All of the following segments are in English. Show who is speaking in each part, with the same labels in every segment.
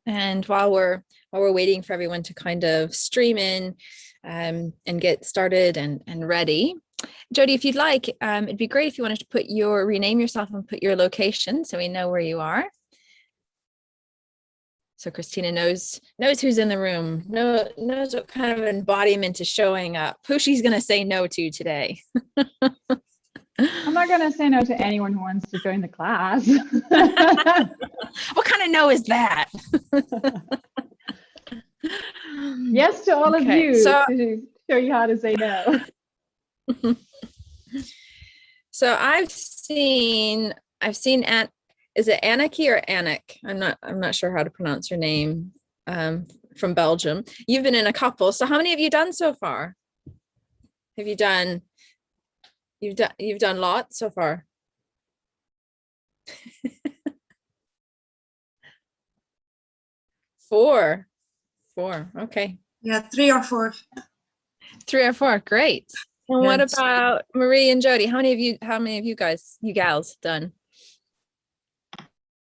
Speaker 1: And while we're waiting for everyone to kind of stream in and get started and ready, Jody, if you'd like, it'd be great if you wanted to rename yourself and put your location so we know where you are. So Christina knows who's in the room, knows what kind of embodiment is showing up, who she's going to say no to today.
Speaker 2: I'm not going to say no to anyone who wants to join the class.
Speaker 1: What kind of no is that?
Speaker 2: Yes to all of you,
Speaker 1: so,
Speaker 2: to show you how to say no.
Speaker 1: So I've seen is it Anneke or Anik? I'm not sure how to pronounce her name. From Belgium. You've been in a couple. So how many have you done so far? You've done lots so far. Four. Okay.
Speaker 3: Yeah, 3 or 4.
Speaker 1: 3 or 4. Great. And what about Marie and Jody? How many of you gals done?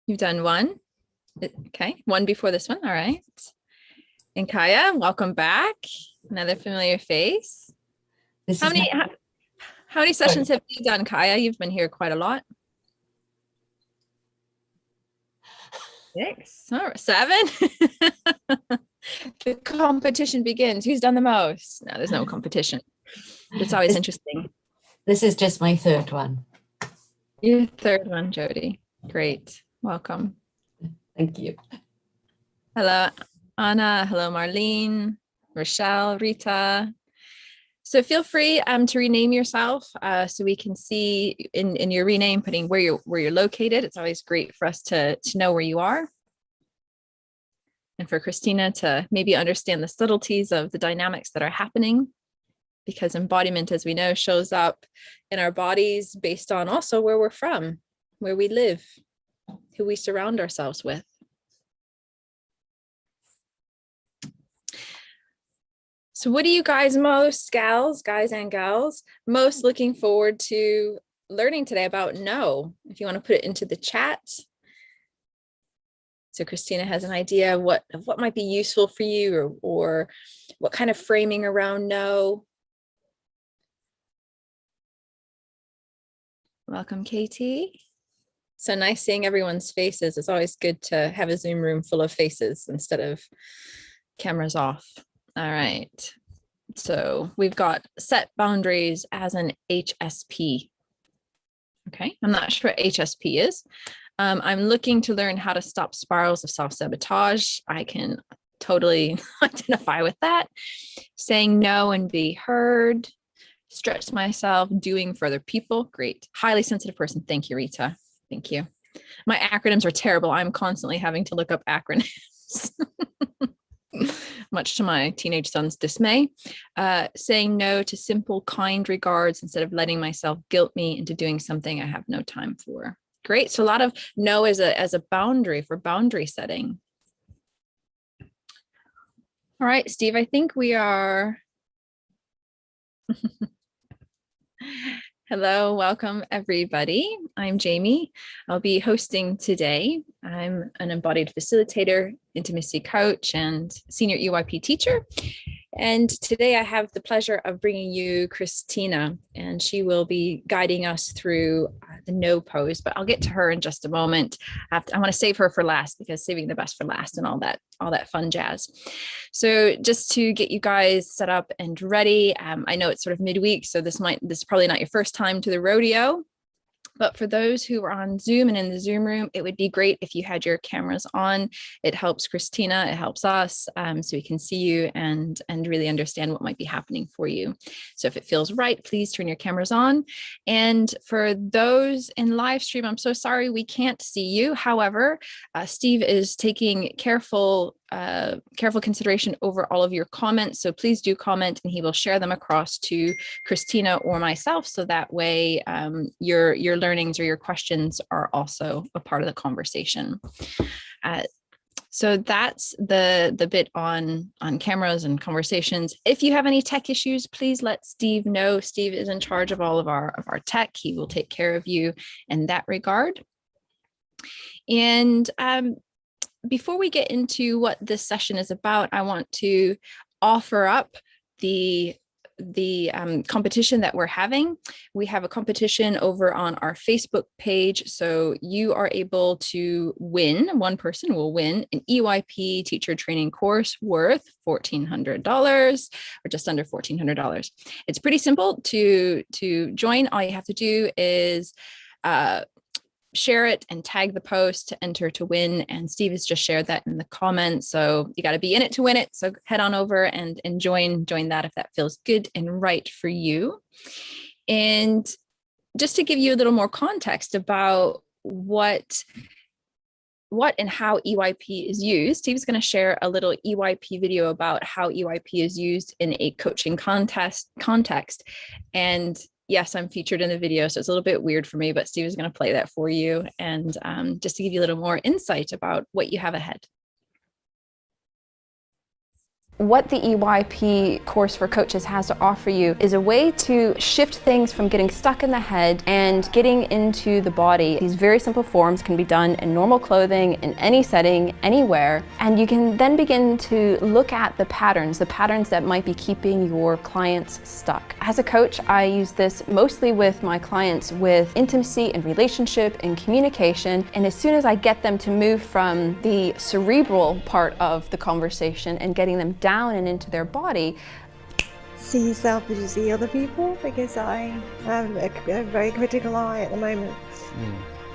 Speaker 1: You've done 1? Okay, 1 before this one. All right. And Kaya, welcome back. Another familiar face. How many sessions have you done, Kaya? You've been here quite a lot. 6 or 7. The competition begins. Who's done the most? No, there's no competition. It's always interesting.
Speaker 4: This is just my 3rd one.
Speaker 1: Your 3rd one, Jody. Great. Welcome.
Speaker 4: Thank you.
Speaker 1: Hello, Anna. Hello, Marlene, Rochelle, Rita. So feel free to rename yourself so we can see in your rename, putting where you're located. It's always great for us to know where you are. And for Christina to maybe understand the subtleties of the dynamics that are happening, because embodiment, as we know, shows up in our bodies based on also where we're from, where we live, who we surround ourselves with. So what are you guys guys and gals, most looking forward to learning today about no? If you want to put it into the chat. So Christina has an idea of what might be useful for you, or what kind of framing around no. Welcome, Katie. So nice seeing everyone's faces. It's always good to have a Zoom room full of faces instead of cameras off. All right. So we've got set boundaries as an HSP. Okay. I'm not sure what HSP is. I'm looking to learn how to stop spirals of self-sabotage. I can totally identify with that. Saying no and be heard. Stretch myself, doing for other people. Great. Highly sensitive person. Thank you, Rita. Thank you. My acronyms are terrible. I'm constantly having to look up acronyms, much to my teenage son's dismay. Saying no to simple, kind regards instead of letting myself guilt me into doing something I have no time for. Great. So a lot of no as a boundary for boundary setting. All right, Steve, I think we are. Hello, welcome everybody. I'm Jamie. I'll be hosting today. I'm an embodied facilitator, intimacy coach, and senior EYP teacher. And today I have the pleasure of bringing you Christina, and she will be guiding us through the no pose, but I'll get to her in just a moment. I want to save her for last, because saving the best for last and all that fun jazz. So just to get you guys set up and ready, I know it's sort of midweek, so this is probably not your first time to the rodeo. But for those who are on Zoom and in the Zoom room, it would be great if you had your cameras on. It helps Christina, it helps us, so we can see you and really understand what might be happening for you. So if it feels right, please turn your cameras on. And for those in live stream, I'm so sorry we can't see you. However, Steve is taking careful consideration over all of your comments. So please do comment, and he will share them across to Christina or myself. So that way your learnings or your questions are also a part of the conversation. So that's the bit on cameras and conversations. If you have any tech issues, please let Steve know. Steve is in charge of all of our tech. He will take care of you in that regard. And before we get into what this session is about, I want to offer up the competition that we're having. We have a competition over on our Facebook page. So you are able to win, one person will win an EYP teacher training course worth $1,400 or just under $1,400. It's pretty simple to join. All you have to do is share it and tag the post to enter to win. And Steve has just shared that in the comments. So you got to be in it to win it. So head on over and join that if that feels good and right for you. And just to give you a little more context about what and how EYP is used, Steve's going to share a little EYP video about how EYP is used in a coaching context. And yes, I'm featured in the video, so it's a little bit weird for me, but Steve is going to play that for you and just to give you a little more insight about what you have ahead. What the EYP course for coaches has to offer you is a way to shift things from getting stuck in the head and getting into the body. These very simple forms can be done in normal clothing, in any setting, anywhere, and you can then begin to look at the patterns that might be keeping your clients stuck. As a coach, I use this mostly with my clients with intimacy and relationship and communication, and as soon as I get them to move from the cerebral part of the conversation and getting them down and into their body.
Speaker 3: See yourself as you see other people, because I have a very critical eye at the moment.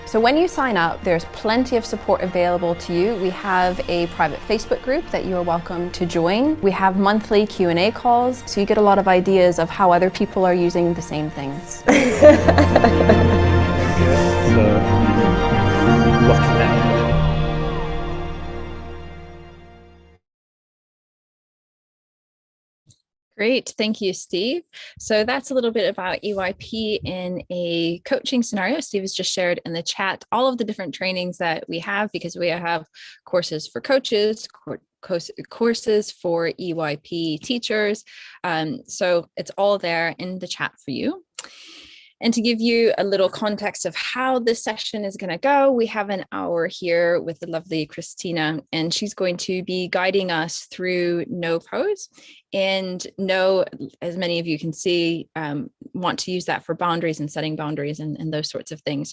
Speaker 1: So when you sign up, there's plenty of support available to you. We have a private Facebook group that you are welcome to join. We have monthly Q&A calls, so you get a lot of ideas of how other people are using the same things. Great, thank you, Steve. So that's a little bit about EYP in a coaching scenario. Steve has just shared in the chat all of the different trainings that we have, because we have courses for coaches, courses for EYP teachers. So it's all there in the chat for you. And to give you a little context of how this session is going to go, we have an hour here with the lovely Christina, and she's going to be guiding us through no pose. And no, as many of you can see, want to use that for boundaries and setting boundaries and those sorts of things.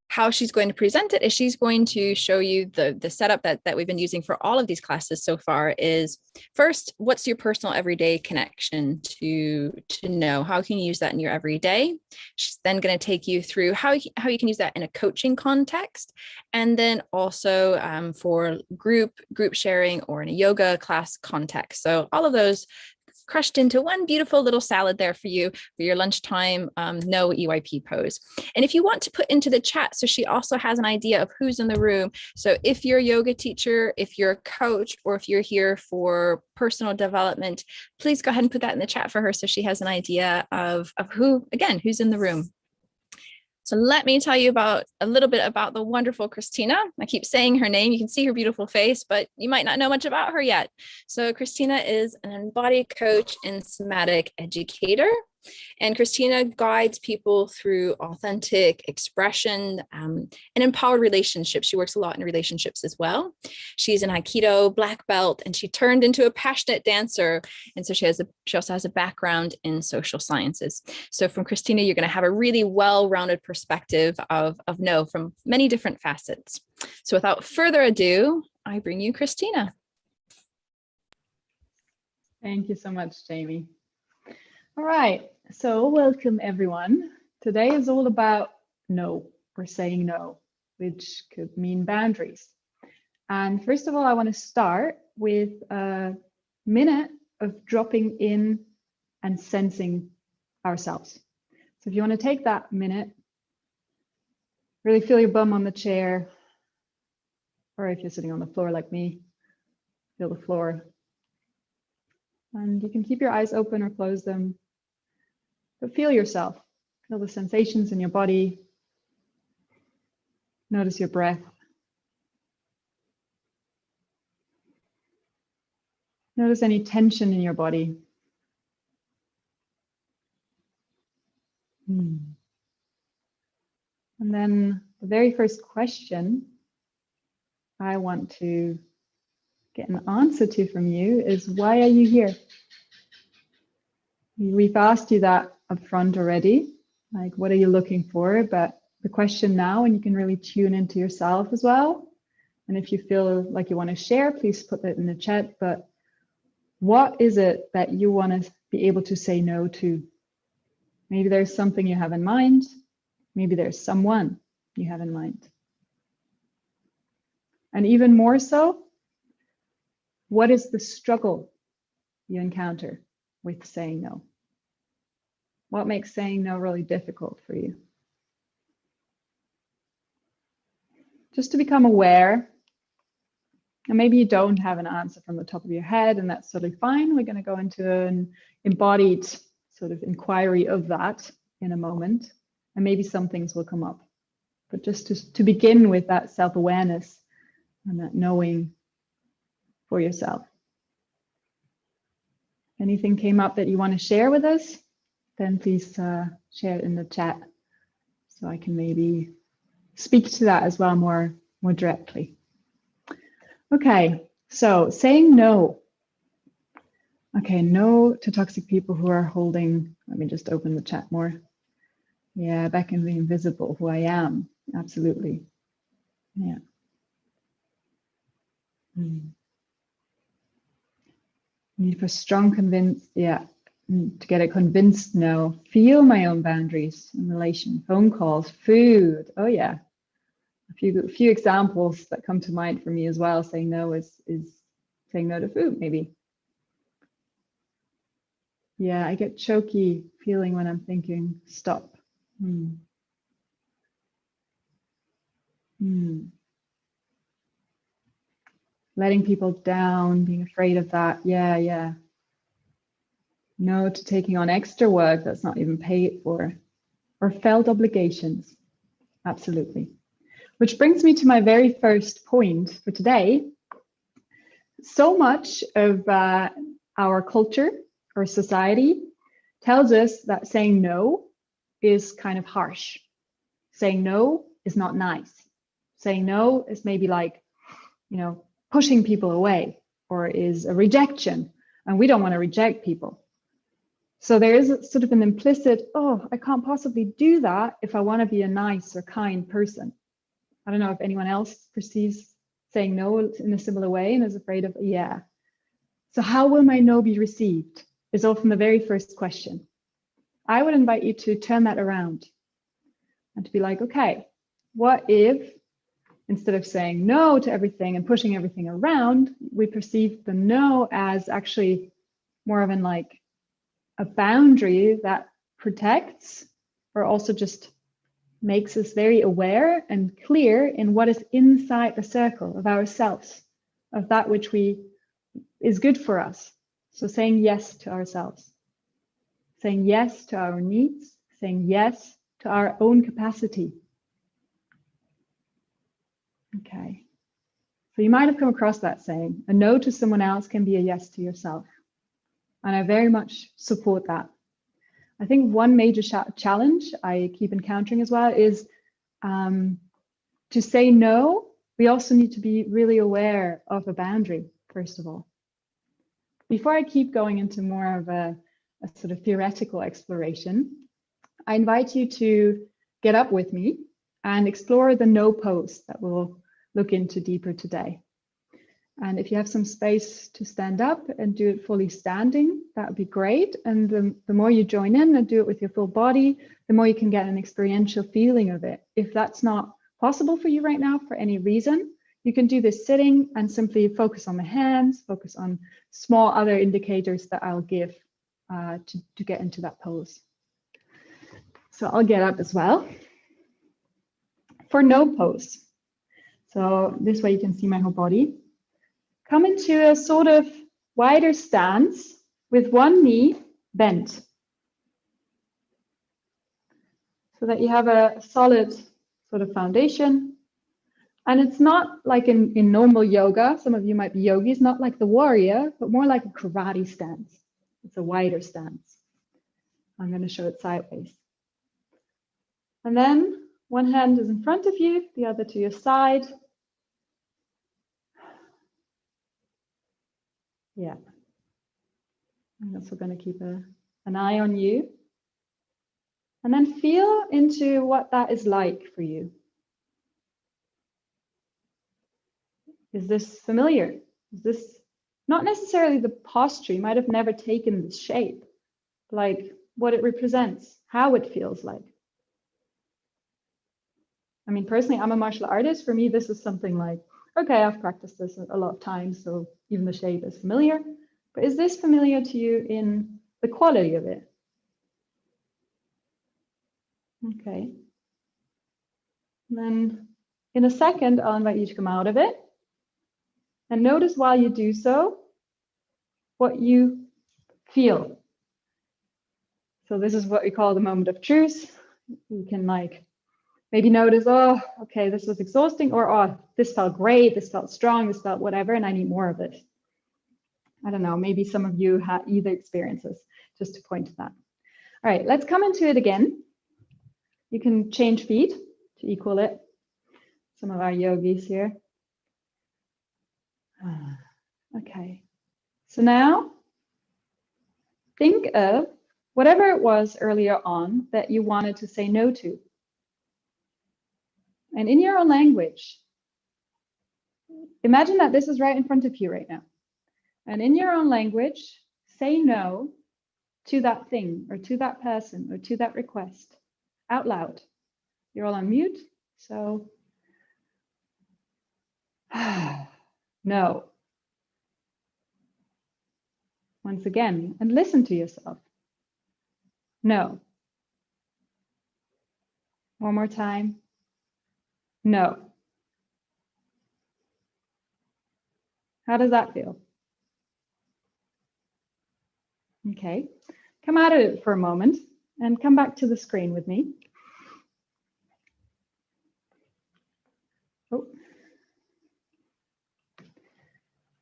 Speaker 1: How she's going to present it is she's going to show you the setup that we've been using for all of these classes so far. Is first, what's your personal everyday connection to know? How can you use that in your everyday? She's then going to take you through how you can use that in a coaching context, and then also for group sharing or in a yoga class context. So all of those crushed into one beautiful little salad there for you for your lunchtime no EYP pose. And if you want to put into the chat, so she also has an idea of who's in the room. So if you're a yoga teacher, if you're a coach, or if you're here for personal development, please go ahead and put that in the chat for her so she has an idea of who's in the room. So let me tell you a little bit about the wonderful Christina. I keep saying her name. You can see her beautiful face, but you might not know much about her yet. So Christina is an embodied coach and somatic educator. And Christina guides people through authentic expression and empowered relationships. She works a lot in relationships as well. She's an Aikido black belt, and she turned into a passionate dancer. And so she also has a background in social sciences. So from Christina, you're going to have a really well-rounded perspective of no from many different facets. So without further ado, I bring you Christina.
Speaker 2: Thank you so much, Jamie. All right, so welcome everyone. Today is all about no. We're saying no, which could mean boundaries. And first of all, I want to start with a minute of dropping in and sensing ourselves. So if you want to take that minute, really feel your bum on the chair, or if you're sitting on the floor like me, feel the floor. And you can keep your eyes open or close them. But feel yourself, feel the sensations in your body. Notice your breath. Notice any tension in your body. And then the very first question I want to get an answer to from you is, why are you here? We've asked you that up front already, like, what are you looking for? But the question now, and you can really tune into yourself as well. And if you feel like you want to share, please put that in the chat. But what is it that you want to be able to say no to? Maybe there's something you have in mind. Maybe there's someone you have in mind. And even more so, what is the struggle you encounter with saying no? What makes saying no really difficult for you? Just to become aware, and maybe you don't have an answer from the top of your head, and that's totally fine. We're going to go into an embodied sort of inquiry of that in a moment, and maybe some things will come up. But just to begin with that self-awareness and that knowing for yourself. Anything came up that you want to share with us, then please share it in the chat so I can maybe speak to that as well more directly. Okay, so saying no. Okay, no to toxic people who are holding, let me just open the chat more. Yeah, back in the invisible, who I am, absolutely. Yeah. Need for strong convinced, yeah, to get a convinced no. Feel my own boundaries in relation, phone calls, food. Oh yeah, a few examples that come to mind for me as well. Saying no is saying no to food, maybe. Yeah, I get choky feeling when I'm thinking stop. Letting people down, being afraid of that. Yeah. No to taking on extra work that's not even paid for, or felt obligations. Absolutely. Which brings me to my very first point for today. So much of our culture or society tells us that saying no is kind of harsh. Saying no is not nice. Saying no is maybe like, pushing people away, or is a rejection, and we don't want to reject people. So there is sort of an implicit, oh, I can't possibly do that if I want to be a nice or kind person. I don't know if anyone else perceives saying no in a similar way and is afraid of, yeah. So how will my no be received is often the very first question. I would invite you to turn that around and to be like, okay, what if instead of saying no to everything and pushing everything around, we perceive the no as actually more of like a boundary that protects, or also just makes us very aware and clear in what is inside the circle of ourselves, of that which is good for us. So saying yes to ourselves, saying yes to our needs, saying yes to our own capacity. Okay. So you might have come across that saying, a no to someone else can be a yes to yourself. And I very much support that. I think one major challenge I keep encountering as well is to say no, we also need to be really aware of a boundary, first of all. Before I keep going into more of a sort of theoretical exploration, I invite you to get up with me and explore the no pose that we'll look into deeper today. And if you have some space to stand up and do it fully standing, that would be great. And the more you join in and do it with your full body, the more you can get an experiential feeling of it. If that's not possible for you right now for any reason, you can do this sitting and simply focus on the hands, focus on small other indicators that I'll give to get into that pose. So I'll get up as well for no pose. So this way you can see my whole body. Come into a sort of wider stance with one knee bent, so that you have a solid sort of foundation. And it's not like in normal yoga, some of you might be yogis, not like the warrior, but more like a karate stance. It's a wider stance. I'm going to show it sideways. And then one hand is in front of you, the other to your side. Yeah. I'm also going to keep an eye on you. And then feel into what that is like for you. Is this familiar? Is this not necessarily the posture? You might have never taken this shape, like what it represents, how it feels like. I mean, personally, I'm a martial artist. For me, this is something like, okay, I've practiced this a lot of times, so even the shape is familiar. But is this familiar to you in the quality of it? Okay. And then in a second, I'll invite you to come out of it. And notice while you do so, what you feel. So this is what we call the moment of truth. You can like maybe notice, oh, okay, this was exhausting, or oh, this felt great, this felt strong, this felt whatever, and I need more of it. I don't know, maybe some of you had either experiences, just to point to that. All right, let's come into it again. You can change feet to equal it. Some of our yogis here. Okay, so now think of whatever it was earlier on that you wanted to say no to. And in your own language, imagine that this is right in front of you right now. And in your own language, say no to that thing or to that person or to that request out loud. You're all on mute, so no. Once again, and listen to yourself. No. One more time. No. How does that feel? Okay. Come out of it for a moment and come back to the screen with me. Oh.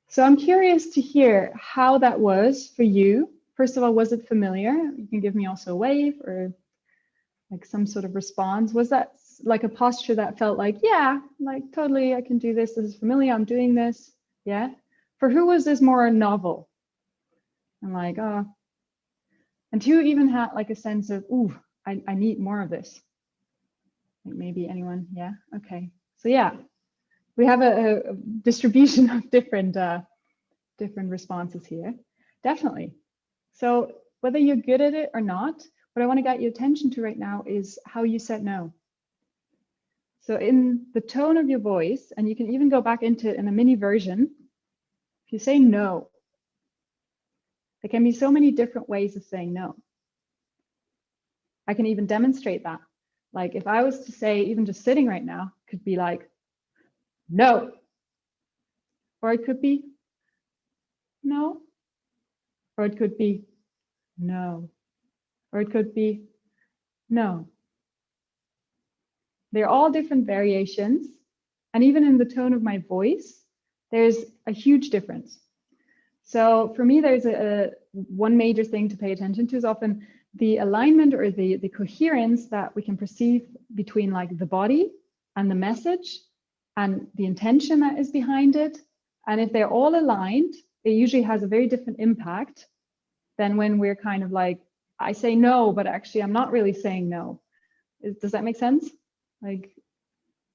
Speaker 2: So I'm curious to hear how that was for you. First of all, was it familiar? You can give me also a wave or like some sort of response. Was that like a posture that felt like, yeah, like totally, I can do this. This is familiar. I'm doing this. Yeah. For who was this more novel? And like, oh, and who even had like a sense of, ooh, I need more of this. Like maybe anyone. Yeah. Okay. So yeah, we have a distribution of different responses here. Definitely. So whether you're good at it or not, what I want to get your attention to right now is how you said no. So in the tone of your voice, and you can even go back into it in a mini version, if you say no, there can be so many different ways of saying no. I can even demonstrate that. Like if I was to say, even just sitting right now, could be like, no. Or it could be no. Or it could be no. Or it could be no. They're all different variations. And even in the tone of my voice, there's a huge difference. So for me, there's one major thing to pay attention to is often the alignment or the coherence that we can perceive between like the body and the message and the intention that is behind it. And if they're all aligned, it usually has a very different impact than when we're kind of like, I say no, but actually I'm not really saying no. Does that make sense? Like,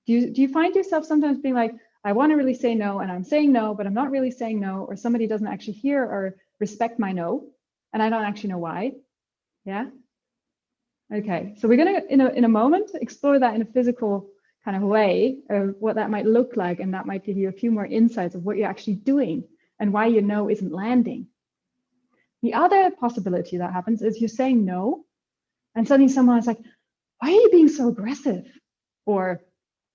Speaker 2: do you find yourself sometimes being like, I want to really say no and I'm saying no, but I'm not really saying no, or somebody doesn't actually hear or respect my no, and I don't actually know why? Yeah. Okay. So we're going to, in a moment, explore that in a physical kind of way of what that might look like. And that might give you a few more insights of what you're actually doing and why your no isn't landing. The other possibility that happens is you're saying no, and suddenly someone's like, why are you being so aggressive? Or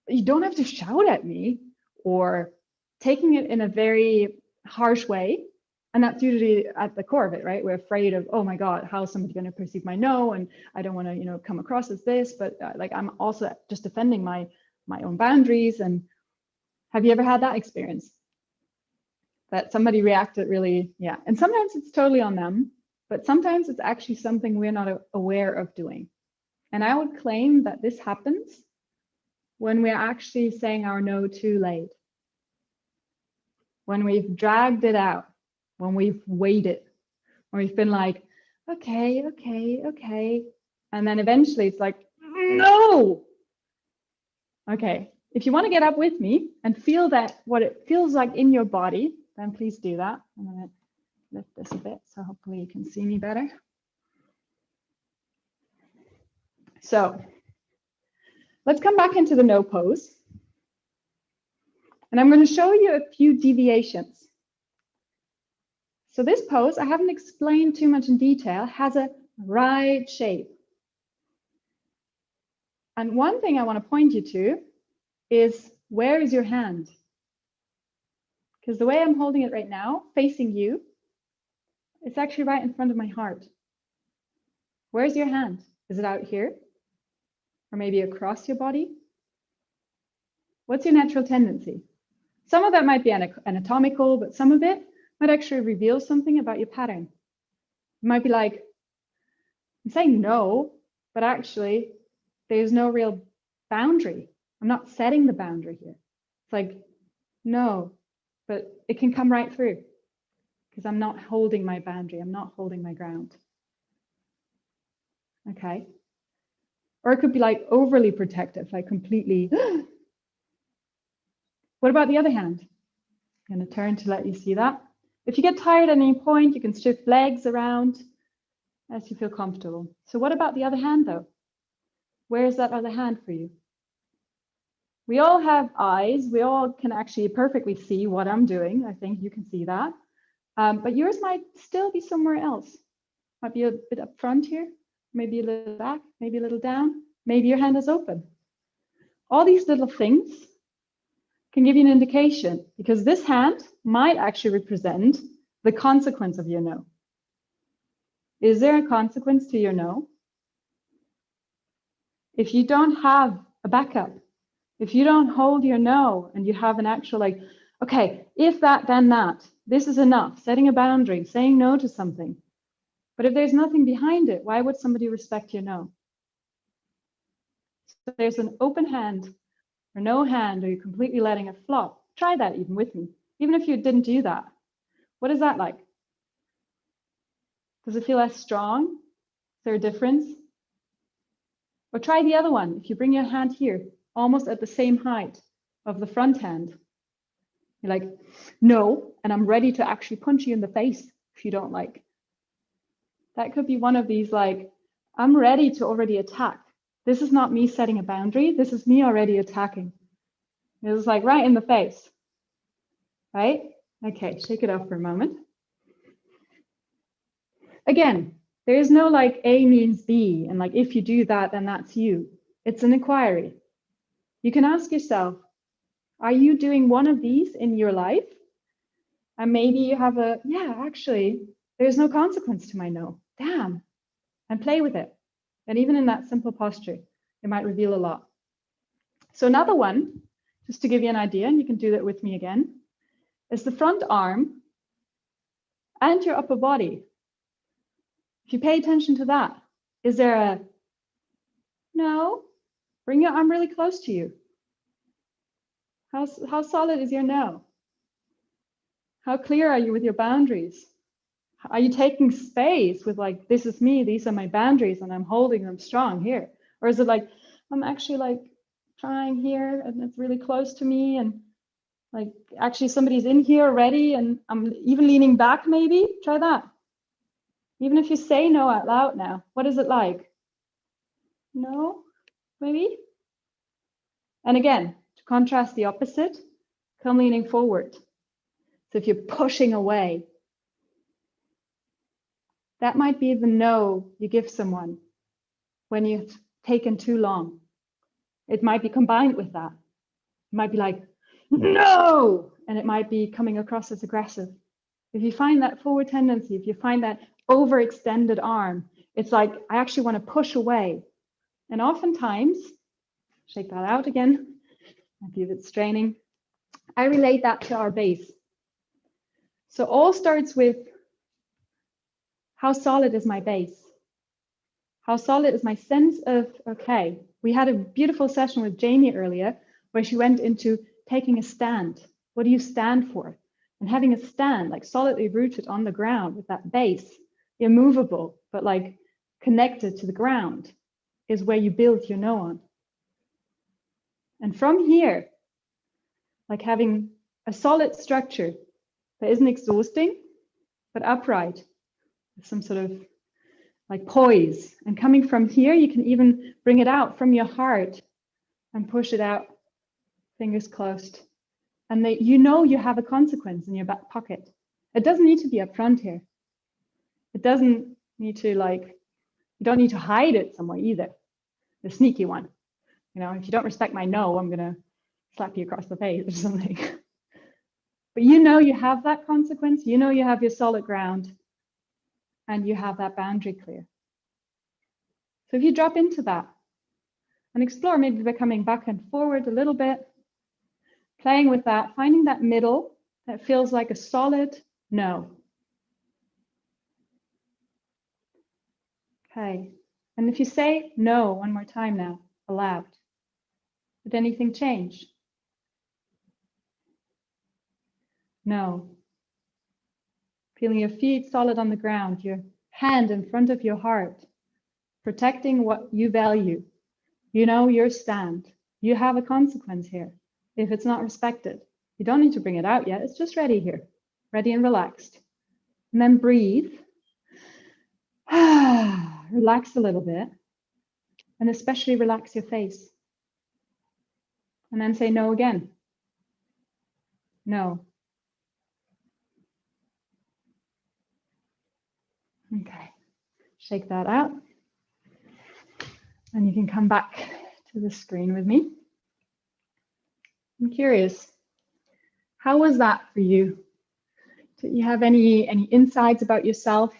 Speaker 2: you don't have to shout at me, or taking it in a very harsh way. And that's usually at the core of it, right? We're afraid of, oh my God, how is somebody going to perceive my no? And I don't want to, come across as this, but like I'm also just defending my own boundaries. And have you ever had that experience? That somebody reacted really, yeah. And sometimes it's totally on them, but sometimes it's actually something we're not aware of doing. And I would claim that this happens when we're actually saying our no too late. When we've dragged it out, when we've waited, when we've been like, okay, okay, okay. And then eventually it's like, no. Okay, if you want to get up with me and feel that, what it feels like in your body, then please do that. I'm going to lift this a bit so hopefully you can see me better. So let's come back into the no pose. And I'm going to show you a few deviations. So this pose, I haven't explained too much in detail, has a right shape. And one thing I want to point you to is, where is your hand? Because the way I'm holding it right now, facing you, it's actually right in front of my heart. Where's your hand? Is it out here? Or maybe across your body? What's your natural tendency? Some of that might be anatomical, but some of it might actually reveal something about your pattern. It might be like, I'm saying no, but actually there's no real boundary. I'm not setting the boundary here. It's like, no, but it can come right through because I'm not holding my boundary. I'm not holding my ground. Okay. Or it could be like overly protective, like completely. What about the other hand? I'm going to turn to let you see that. If you get tired at any point, you can shift legs around as you feel comfortable. So what about the other hand though? Where is that other hand for you? We all have eyes. We all can actually perfectly see what I'm doing. I think you can see that. But yours might still be somewhere else. Might be a bit up front here, maybe a little back, maybe a little down. Maybe your hand is open. All these little things can give you an indication, because this hand might actually represent the consequence of your no. Is there a consequence to your no? If you don't have a backup, if you don't hold your no and you have an actual like, okay, if that, then that, this is enough, setting a boundary, saying no to something. But if there's nothing behind it, why would somebody respect your no? So there's an open hand or no hand, or you're completely letting it flop. Try that even with me. Even if you didn't do that, what is that like? Does it feel less strong? Is there a difference? Or try the other one. If you bring your hand here, almost at the same height of the front hand, you're like, no, and I'm ready to actually punch you in the face if you don't like. That could be one of these, like, I'm ready to already attack. This is not me setting a boundary. This is me already attacking. It's like right in the face, right? Okay, shake it off for a moment. Again, there is no like A means B, and like if you do that, then that's you. It's an inquiry. You can ask yourself, are you doing one of these in your life? And maybe you have a, yeah, actually, there's no consequence to my no. Damn. And play with it. And even in that simple posture, it might reveal a lot. So another one, just to give you an idea, and you can do that with me again, is the front arm and your upper body. If you pay attention to that, is there a no? Bring your arm really close to you. How solid is your no? How clear are you with your boundaries? Are you taking space with like, this is me, these are my boundaries, and I'm holding them strong here? Or is it like, I'm actually like trying here and it's really close to me, and like actually somebody's in here already and I'm even leaning back maybe? Try that. Even if you say no out loud now, what is it like? No, maybe? And again, to contrast the opposite, come leaning forward. So if you're pushing away, that might be the no you give someone when you've taken too long. It might be combined with that. It might be like, no, and it might be coming across as aggressive. If you find that forward tendency, if you find that overextended arm, it's like, I actually want to push away. And oftentimes, shake that out again, might be a bit straining. I relate that to our base. So all starts with, how solid is my base? How solid is my sense of, okay, we had a beautiful session with Jamie earlier where she went into taking a stand. What do you stand for? And having a stand, like solidly rooted on the ground with that base, immovable, but like connected to the ground, is where you build your no on. And from here, like having a solid structure that isn't exhausting, but upright, with some sort of like poise. And coming from here, you can even bring it out from your heart and push it out, fingers closed. And that you know you have a consequence in your back pocket. It doesn't need to be up front here. It doesn't need to you don't need to hide it somewhere either. The sneaky one. If you don't respect my no, I'm gonna slap you across the face or something. But you have that consequence, you have your solid ground, and you have that boundary clear. So if you drop into that and explore maybe by coming back and forward a little bit, playing with that, finding that middle that feels like a solid no. Okay, and if you say no one more time now, aloud, did anything change? No. Feeling your feet solid on the ground, your hand in front of your heart, protecting what you value. Your stand. You have a consequence here if it's not respected. You don't need to bring it out yet. It's just ready here, ready and relaxed. And then breathe. Relax a little bit, and especially relax your face. And then say no again. No. Okay, shake that out. And you can come back to the screen with me. I'm curious, how was that for you? Did you have any insights about yourself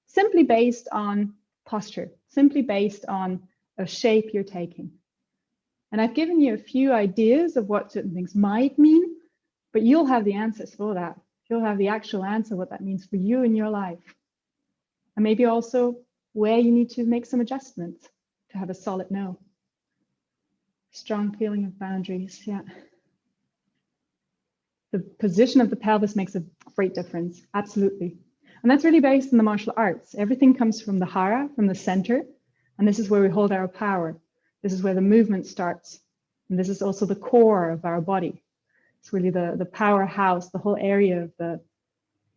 Speaker 2: simply based on posture, simply based on a shape you're taking? And I've given you a few ideas of what certain things might mean, but you'll have the answers for that. You'll have the actual answer, what that means for you in your life. And maybe also where you need to make some adjustments to have a solid no. Strong feeling of boundaries, yeah. The position of the pelvis makes a great difference, absolutely. And that's really based in the martial arts. Everything comes from the hara, from the center, and this is where we hold our power. This is where the movement starts. And this is also the core of our body. It's really the powerhouse, the whole area of the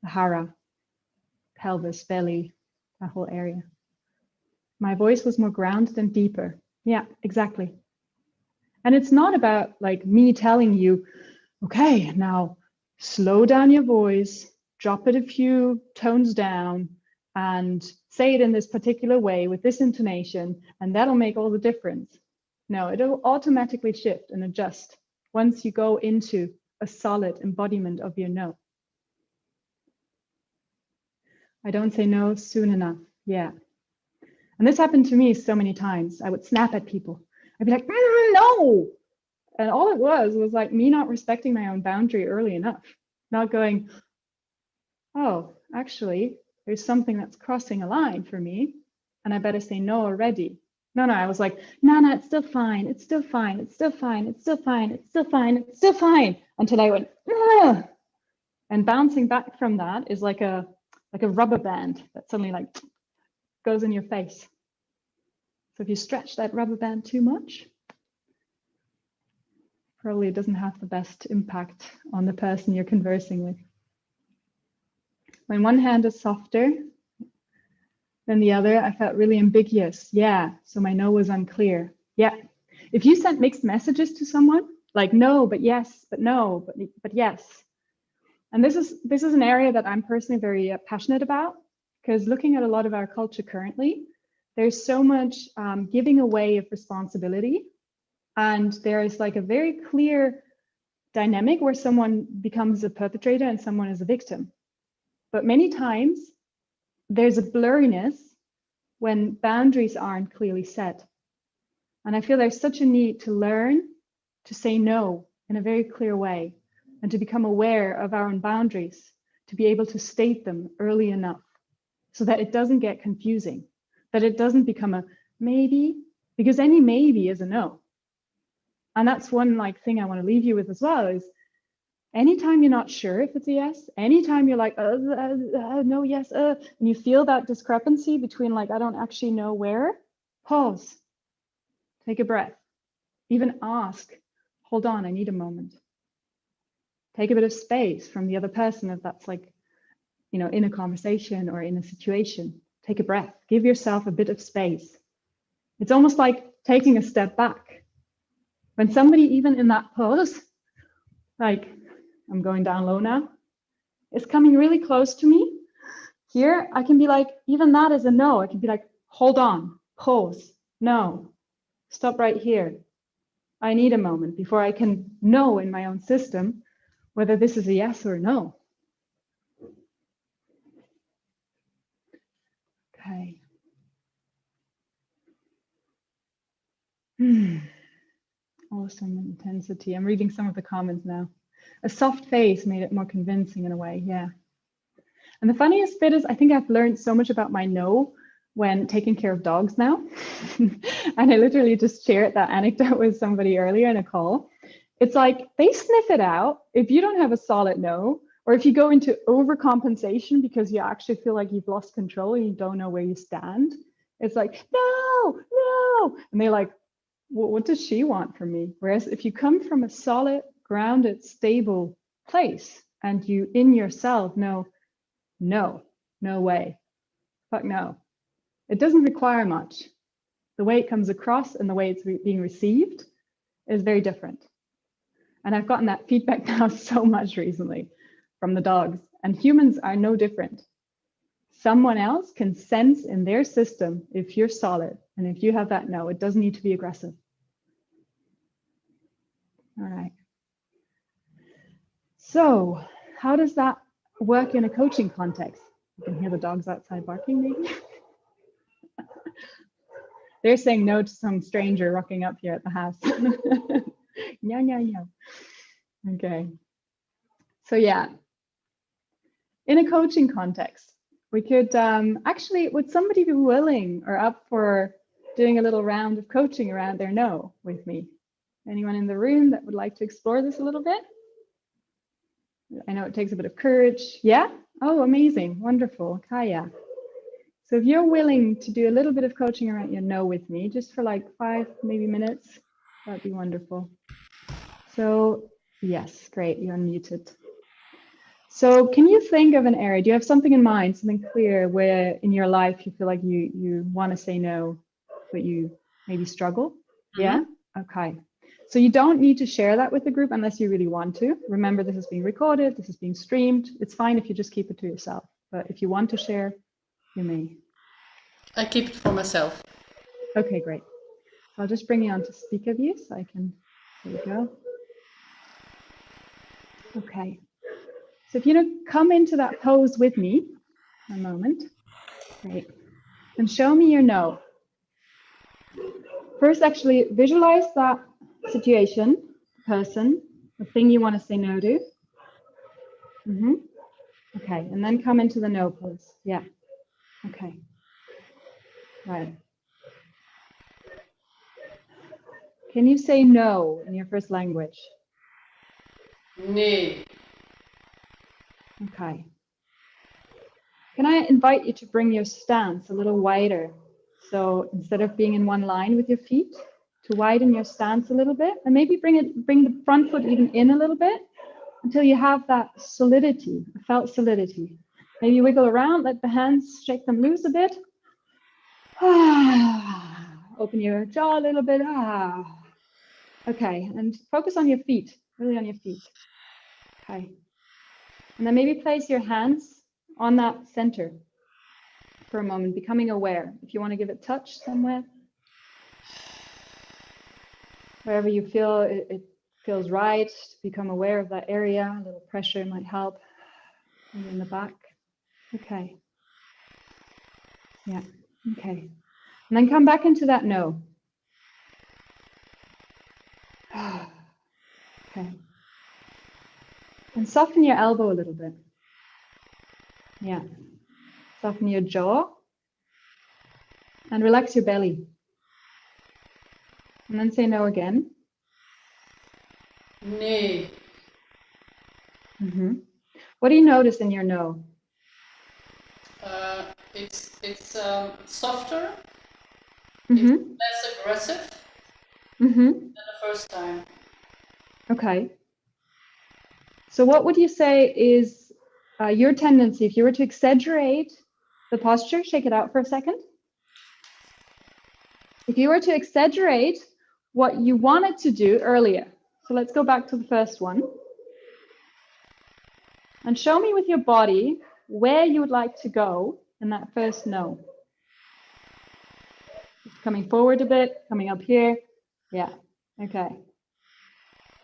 Speaker 2: hara, pelvis, belly, that whole area. My voice was more grounded and deeper. Yeah, exactly. And it's not about like me telling you, okay, now slow down your voice, drop it a few tones down, and say it in this particular way with this intonation, and that'll make all the difference. No, it'll automatically shift and adjust once you go into a solid embodiment of your no. I don't say no soon enough. Yeah. And this happened to me so many times. I would snap at people. I'd be like, no. And all it was like me not respecting my own boundary early enough, not going, oh, actually, there's something that's crossing a line for me, and I better say no already. No, I was like, no, it's still fine. It's still fine. It's still fine. It's still fine. It's still fine. It's still fine. Until I went, ah! And bouncing back from that is like a rubber band that suddenly like goes in your face. So if you stretch that rubber band too much, probably it doesn't have the best impact on the person you're conversing with. When one hand is softer than the other, I felt really ambiguous. Yeah, so my no was unclear. Yeah, if you sent mixed messages to someone, like no, but yes, but no, but yes. And this is an area that I'm personally very passionate about, because looking at a lot of our culture currently, there's so much giving away of responsibility. And there is like a very clear dynamic where someone becomes a perpetrator and someone is a victim. But many times there's a blurriness when boundaries aren't clearly set. And I feel there's such a need to learn to say no in a very clear way and to become aware of our own boundaries, to be able to state them early enough so that it doesn't get confusing, that it doesn't become a maybe, because any maybe is a no. And that's one thing I want to leave you with as well is Anytime you're not sure if it's a yes, anytime you're like, no, yes, and you feel that discrepancy between like, I don't actually know where, pause, take a breath, even ask, hold on, I need a moment. Take a bit of space from the other person if that's like, in a conversation or in a situation. Take a breath, give yourself a bit of space. It's almost like taking a step back. When somebody, even in that pose, like, I'm going down low now, is coming really close to me, here, I can be like, even that is a no. I can be like, hold on, pause, no, stop right here. I need a moment before I can know in my own system whether this is a yes or a no. Okay. Awesome intensity. I'm reading some of the comments now. A soft face made it more convincing in a way, yeah. And the funniest bit is I think I've learned so much about my no when taking care of dogs now. And I literally just shared that anecdote with somebody earlier in a call. It's like they sniff it out if you don't have a solid no, or if you go into overcompensation because you actually feel like you've lost control and you don't know where you stand. It's like, no, no. And they're like, what does she want from me? Whereas if you come from a solid, grounded, stable place and you in yourself know, no, no way, fuck no. It doesn't require much. The way it comes across and the way it's being received is very different. And I've gotten that feedback now so much recently from the dogs, and humans are no different. Someone else can sense in their system if you're solid, and if you have that no, it doesn't need to be aggressive. All right. So how does that work in a coaching context? You can hear the dogs outside barking maybe. They're saying no to some stranger rocking up here at the house. Yeah, yeah, yeah. Okay. So yeah, in a coaching context, we could actually, would somebody be willing or up for doing a little round of coaching around their no with me? Anyone in the room that would like to explore this a little bit? I know it takes a bit of courage. Yeah? Oh, amazing. Wonderful. Kaya. So if you're willing to do a little bit of coaching around your no with me, just for like 5 maybe minutes, that'd be wonderful. So yes, great, you're unmuted. So can you think of an area, do you have something in mind, something clear where in your life you feel like you want to say no, but you maybe struggle? Mm-hmm. Yeah? Okay. So you don't need to share that with the group unless you really want to. Remember, this is being recorded, this is being streamed. It's fine if you just keep it to yourself, but if you want to share, you may.
Speaker 5: I keep it for myself.
Speaker 2: Okay, great. So I'll just bring you on to speaker view so I can, there we go. Okay. So if you come into that pose with me for a moment, great, and show me your no. First, actually visualize that situation, person, the thing you want to say no to. Mm-hmm. Okay, and then come into the no pose. Yeah. Okay. Right. Can you say no in your first language?
Speaker 5: Nee.
Speaker 2: Okay. Can I invite you to bring your stance a little wider? So instead of being in one line with your feet, to widen your stance a little bit, and maybe bring the front foot even in a little bit until you have that solidity, felt solidity. Maybe wiggle around, let the hands shake them loose a bit. Open your jaw a little bit. Okay, and focus on your feet, really on your feet. Okay. And then maybe place your hands on that center for a moment, becoming aware. If you want to give it touch somewhere, wherever you feel it feels right, become aware of that area. A little pressure might help. Maybe in the back. Okay. Yeah. Okay. And then come back into that no. Okay. And soften your elbow a little bit. Yeah. Soften your jaw. And relax your belly. And then say no again.
Speaker 5: Nee.
Speaker 2: Mm-hmm. What do you notice in your no?
Speaker 5: It's softer,
Speaker 2: Mm-hmm.
Speaker 5: it's less aggressive
Speaker 2: Mm-hmm.
Speaker 5: than the first time.
Speaker 2: Okay. So what would you say is your tendency, if you were to exaggerate the posture, shake it out for a second. If you were to exaggerate what you wanted to do earlier, so let's go back to the first one. And show me with your body where you would like to go in that first no. Coming forward a bit, coming up here. Yeah, okay.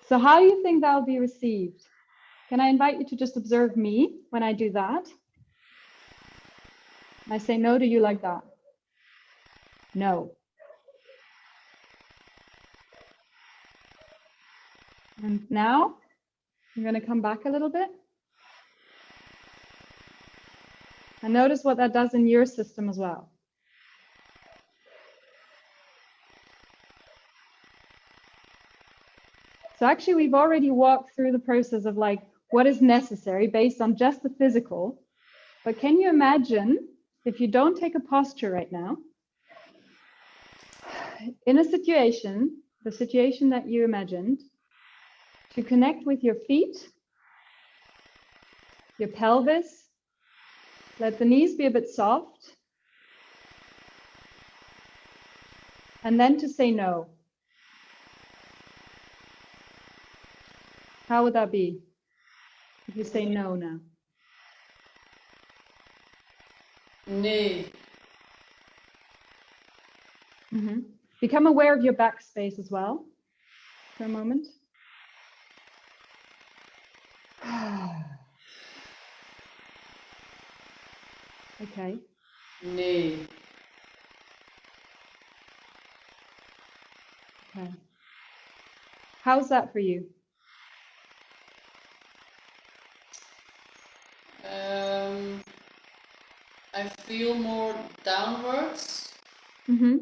Speaker 2: So how do you think that will be received? Can I invite you to just observe me when I do that? I say no to you like that. No. And now I'm going to come back a little bit. And notice what that does in your system as well. So actually, we've already walked through the process of like what is necessary based on just the physical. But can you imagine if you don't take a posture right now, in a situation, the situation that you imagined, to connect with your feet, your pelvis, let the knees be a bit soft, and then to say no. How would that be if you say no now?
Speaker 5: Nee.
Speaker 2: Mm-hmm. Become aware of your back space as well for a moment. Okay.
Speaker 5: Nee.
Speaker 2: Okay. How's that for you?
Speaker 5: I feel more downwards.
Speaker 2: Mm-hmm.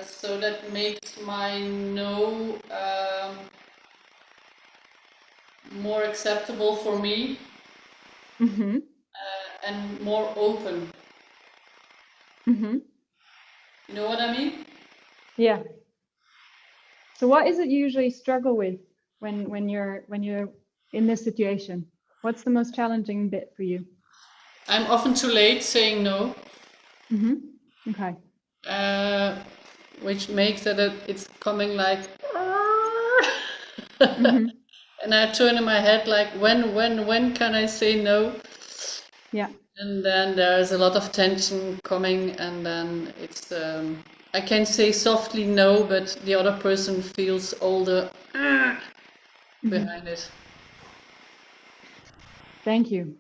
Speaker 5: So that makes my no more acceptable for me
Speaker 2: Mm-hmm.
Speaker 5: and more open.
Speaker 2: Mm-hmm.
Speaker 5: You know what I mean?
Speaker 2: Yeah. So what is it you usually struggle with when you're in this situation? What's the most challenging bit for you?
Speaker 5: I'm often too late saying no,
Speaker 2: Mm-hmm. Okay.
Speaker 5: which makes that it's coming like,
Speaker 2: Mm-hmm.
Speaker 5: and I turn in my head like, when can I say no?
Speaker 2: Yeah.
Speaker 5: And then there's a lot of tension coming, and then it's I can say softly no, but the other person feels all the behind it.
Speaker 2: Thank you.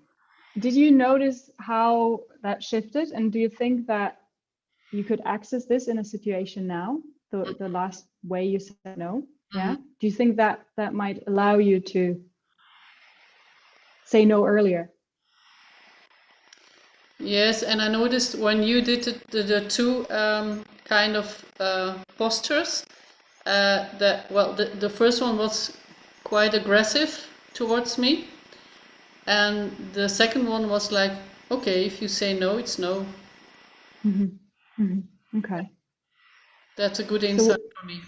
Speaker 2: Did you notice how that shifted? And do you think that you could access this in a situation now? The last way you said no? Yeah. Do you think that that might allow you to say no earlier?
Speaker 5: Yes, and I noticed when you did the two kind of postures, that well, the first one was quite aggressive towards me, and the second one was like, okay, if you say no, it's no.
Speaker 2: Mm-hmm. Mm-hmm. Okay.
Speaker 5: That's a good
Speaker 2: So
Speaker 5: insight for me.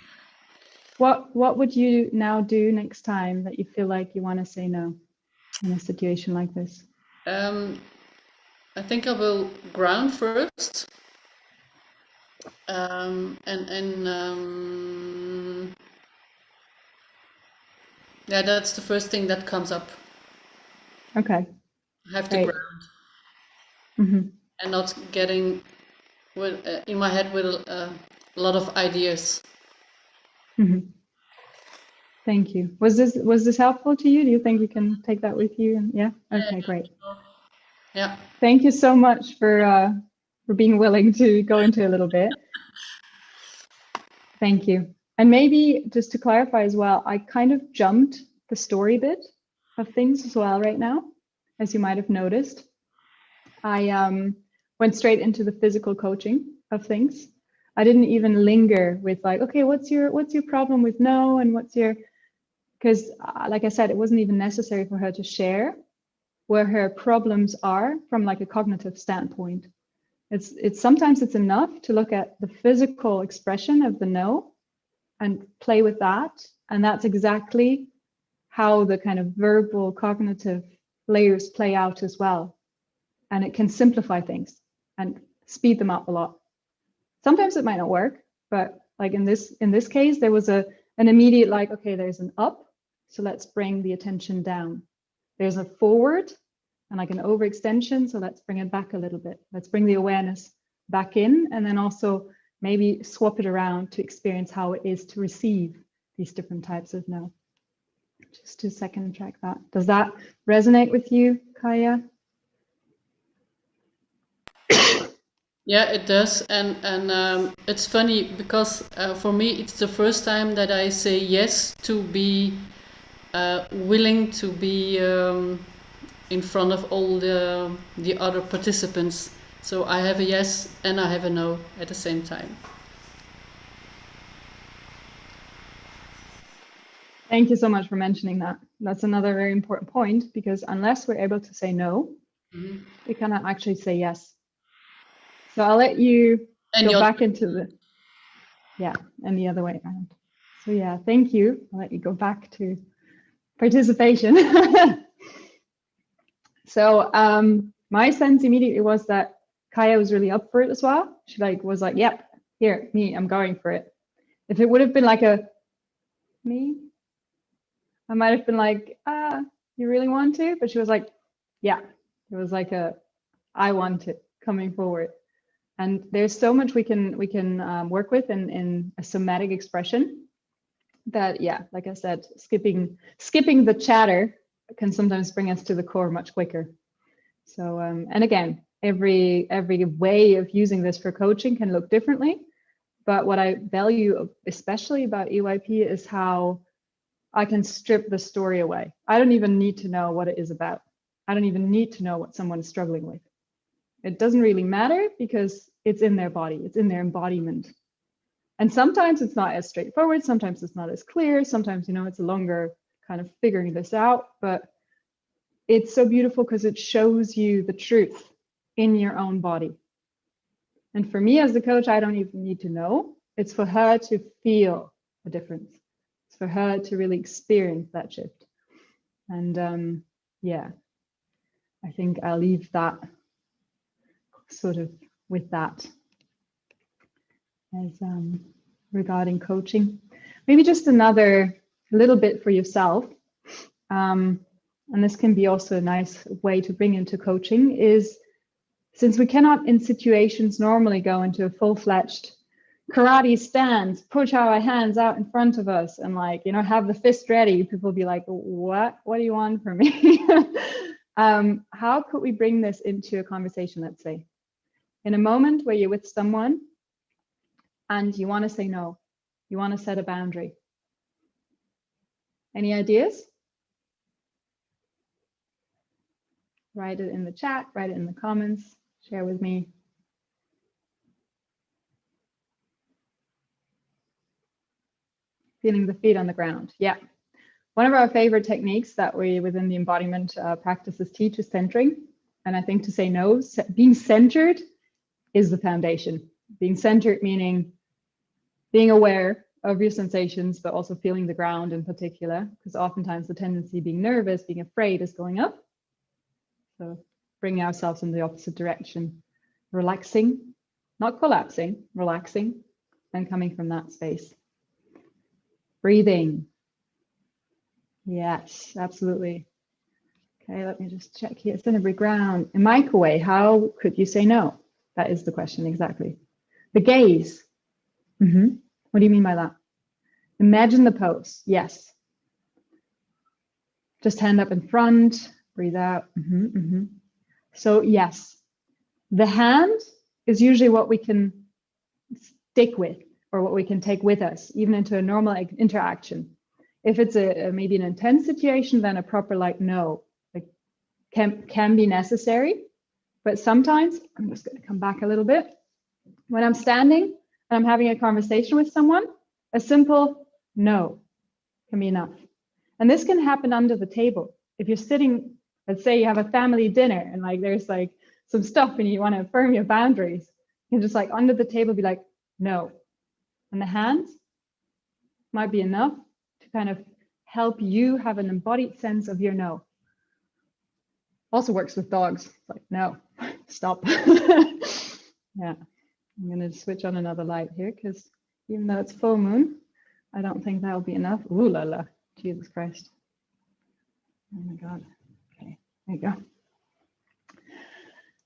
Speaker 2: what would you now do next time that you feel like you want to say no in a situation like this?
Speaker 5: I think I will ground first, yeah, that's the first thing that comes up.
Speaker 2: Okay.
Speaker 5: I have to
Speaker 2: Great.
Speaker 5: ground
Speaker 2: Mm-hmm.
Speaker 5: and not getting with in my head with a lot of ideas.
Speaker 2: Mm-hmm. Thank you. Was this helpful to you? Do you think you can take that with you? And yeah. Okay. Great.
Speaker 5: Yeah.
Speaker 2: Thank you so much for being willing to go into a little bit. Thank you. And maybe just to clarify as well, I kind of jumped the story bit of things as well right now, as you might have noticed. I went straight into the physical coaching of things. I didn't even linger with like, okay, what's your problem with no, and because like I said, it wasn't even necessary for her to share where her problems are from like a cognitive standpoint. It's sometimes it's enough to look at the physical expression of the no and play with that. And that's exactly how the kind of verbal cognitive layers play out as well. And it can simplify things and speed them up a lot. Sometimes it might not work, but like in this case, there was an immediate like, okay, there's an up, so let's bring the attention down. There's a forward and like an overextension, so let's bring it back a little bit. Let's bring the awareness back in, and then also maybe swap it around to experience how it is to receive these different types of no. Just to second track that. Does that resonate with you, Kaya?
Speaker 5: Yeah, it does, and it's funny because for me it's the first time that I say yes to be willing to be in front of all the other participants. So I have a yes and I have a no at the same time.
Speaker 2: Thank you so much for mentioning that. That's another very important point, because unless we're able to say no, we cannot actually say yes. So I'll let you go back into the, yeah, and the other way around. So yeah, thank you. I'll let you go back to participation. So my sense immediately was that Kaya was really up for it as well. She was like, yep, here, me, I'm going for it. If it would have been like a me, I might have been like, you really want to? But she was like, yeah, it was like a, I want it coming forward. And there's so much we can work with in a somatic expression that, yeah, like I said, skipping the chatter can sometimes bring us to the core much quicker. So, and again, every way of using this for coaching can look differently. But what I value especially about EYP is how I can strip the story away. I don't even need to know what it is about. I don't even need to know what someone is struggling with. It doesn't really matter because it's in their body, it's in their embodiment. And sometimes it's not as straightforward, sometimes it's not as clear, sometimes, it's a longer kind of figuring this out, but it's so beautiful because it shows you the truth in your own body. And for me as the coach, I don't even need to know. It's for her to feel the difference. It's for her to really experience that shift. And yeah, I think I'll leave that sort of with that as regarding coaching. Maybe just another little bit for yourself, and this can be also a nice way to bring into coaching, is since we cannot in situations normally go into a full-fledged karate stance, put our hands out in front of us and have the fist ready, people will be like, what do you want from me? How could we bring this into a conversation, let's say? In a moment where you're with someone and you want to say no, you want to set a boundary. Any ideas? Write it in the chat, write it in the comments, share with me. Feeling the feet on the ground. Yeah. One of our favorite techniques that we within the embodiment practices teach is centering. And I think to say no, being centered is the foundation. Being centered meaning being aware of your sensations, but also feeling the ground in particular, because oftentimes the tendency being nervous, being afraid is going up. So bringing ourselves in the opposite direction, relaxing, not collapsing, relaxing, and coming from that space. Breathing. Yes, absolutely. Okay, let me just check here. Cinnabury ground. In microwave, how could you say no? That is the question, exactly. The gaze. What do you mean by that? Imagine the pose. Yes. Just hand up in front, breathe out. So yes, the hand is usually what we can stick with or what we can take with us, even into a normal interaction. If it's maybe an intense situation, then a proper no can be necessary. But sometimes, I'm just going to come back a little bit. When I'm standing and I'm having a conversation with someone, a simple no can be enough. And this can happen under the table. If you're sitting, let's say you have a family dinner and like there's like some stuff and you want to affirm your boundaries, you can just like under the table be like, no. And the hands might be enough to kind of help you have an embodied sense of your no. Also works with dogs. It's like, no, stop. Yeah, I'm going to switch on another light here because even though it's full moon, I don't think that'll be enough. Ooh la la, Jesus Christ. Oh my God. Okay, there you go.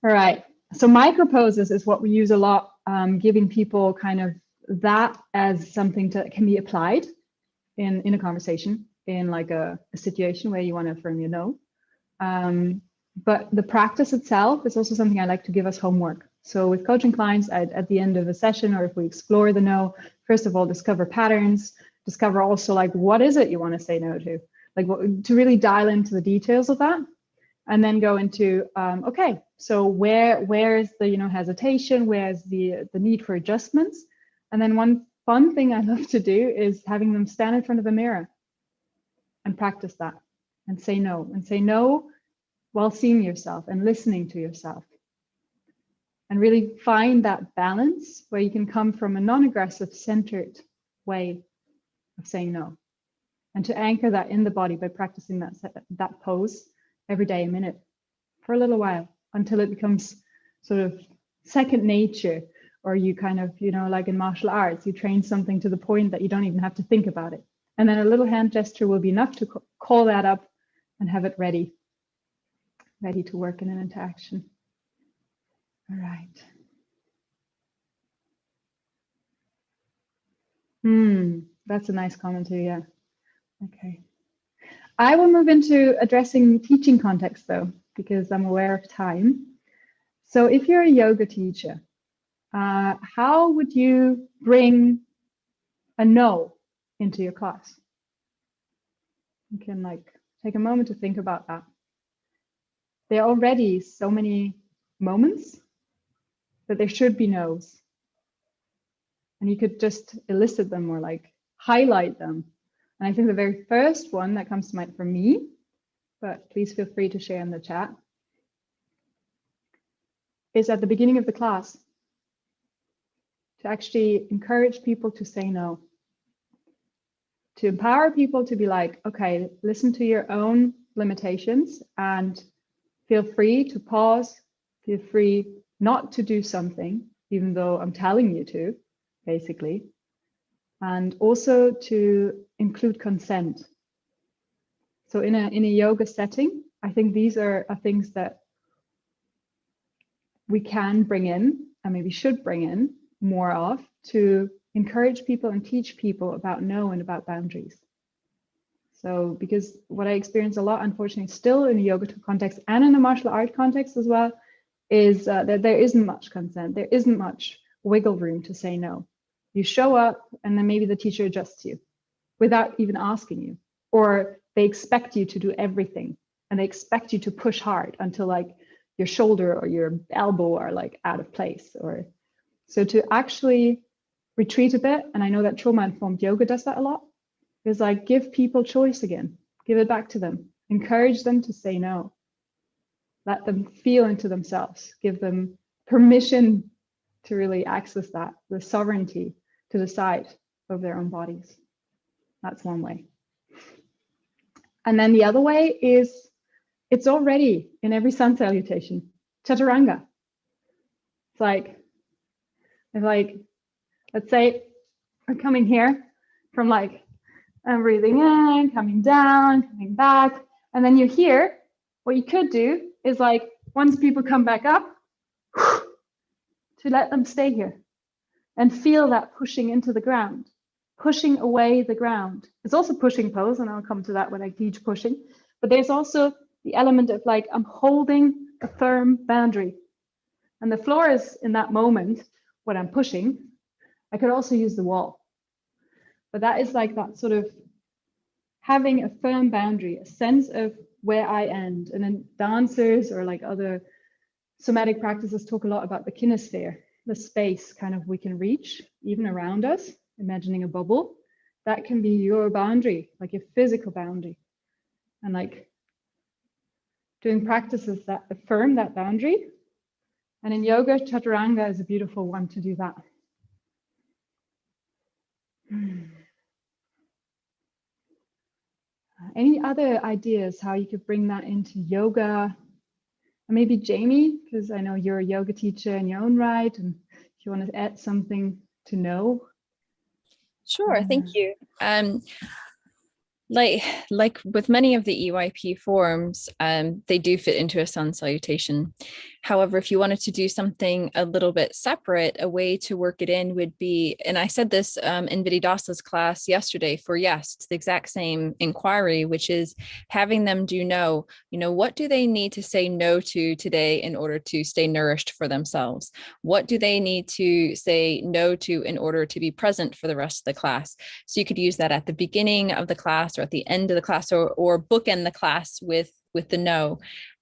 Speaker 2: All right, so micro poses is what we use a lot, giving people kind of that as something that can be applied in a conversation, in like a situation where you want to affirm your no. But the practice itself is also something I like to give as homework. So with coaching clients at the end of a session, or if we explore the no, first of all, discover patterns, discover also like, what is it you want to say no to? Like to really dial into the details of that. And then go into, okay, so where is the, hesitation? Where's the need for adjustments? And then one fun thing I love to do is having them stand in front of a mirror and practice that and say no while seeing yourself and listening to yourself. And really find that balance where you can come from a non-aggressive, centered way of saying no. And to anchor that in the body by practicing that pose every day, a minute, for a little while, until it becomes sort of second nature, or you kind of, like in martial arts, you train something to the point that you don't even have to think about it. And then a little hand gesture will be enough to call that up and have it ready to work in an interaction. All right. That's a nice comment too, yeah. Okay. I will move into addressing teaching context though, because I'm aware of time. So if you're a yoga teacher, how would you bring a no into your class? You can like take a moment to think about that. There are already so many moments that there should be no's. And you could just elicit them or like highlight them. And I think the very first one that comes to mind for me, but please feel free to share in the chat, is at the beginning of the class, to actually encourage people to say no. To empower people to be like, okay, listen to your own limitations and feel free to pause, feel free not to do something, even though I'm telling you to, basically. And also to include consent. So in a yoga setting, I think these are things that we can bring in, and maybe should bring in more of, to encourage people and teach people about no and about boundaries. So because what I experience a lot, unfortunately, still in a yoga context and in a martial art context as well, is that there isn't much consent. There isn't much wiggle room to say no. You show up and then maybe the teacher adjusts you without even asking you, or they expect you to do everything and they expect you to push hard until like your shoulder or your elbow are like out of place. Or so to actually retreat a bit, and I know that trauma-informed yoga does that a lot, is like give people choice again, give it back to them, encourage them to say no, let them feel into themselves, give them permission to really access that, the sovereignty to decide over their own bodies. That's one way. And then the other way is, it's already in every sun salutation, chaturanga. It's like, let's say I'm coming here from like, I'm breathing in, coming down, coming back. And then you're here. What you could do is like, once people come back up, to let them stay here and feel that pushing into the ground, pushing away the ground. It's also pushing pose, and I'll come to that when I teach pushing. But there's also the element of like, I'm holding a firm boundary. And the floor is in that moment when I'm pushing. I could also use the wall. But that is like that sort of having a firm boundary, a sense of where I end. And then dancers or like other somatic practices talk a lot about the kinesphere, the space kind of we can reach even around us, imagining a bubble. That can be your boundary, like your physical boundary. and like doing practices that affirm that boundary. And in yoga, chaturanga is a beautiful one to do that. Any other ideas how you could bring that into yoga? And maybe Jamie, because I know you're a yoga teacher in your own right, and if you want to add something to know.
Speaker 1: Sure, thank you. Like with many of the EYP forms, they do fit into a sun salutation. However, if you wanted to do something a little bit separate, a way to work it in would be, and I said this in Vididasa's class yesterday for yes, it's the exact same inquiry, which is having them do no. What do they need to say no to today in order to stay nourished for themselves? What do they need to say no to in order to be present for the rest of the class? So you could use that at the beginning of the class or at the end of the class, or bookend the class with the no.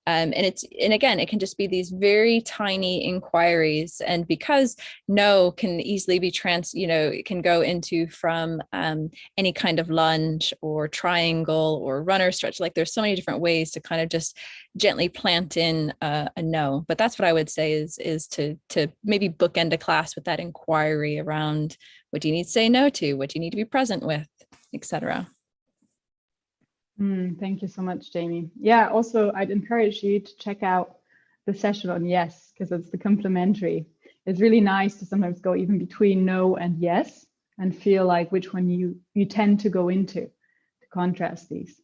Speaker 1: And again, it can just be these very tiny inquiries. And because no can easily be it can go into from any kind of lunge or triangle or runner stretch. Like there's so many different ways to kind of just gently plant in a no. But that's what I would say is to maybe bookend a class with that inquiry around what do you need to say no to, what do you need to be present with, etc.
Speaker 2: Thank you so much, Jamie. Yeah, also, I'd encourage you to check out the session on yes, because it's the complementary. It's really nice to sometimes go even between no and yes and feel like which one you tend to go into to contrast these.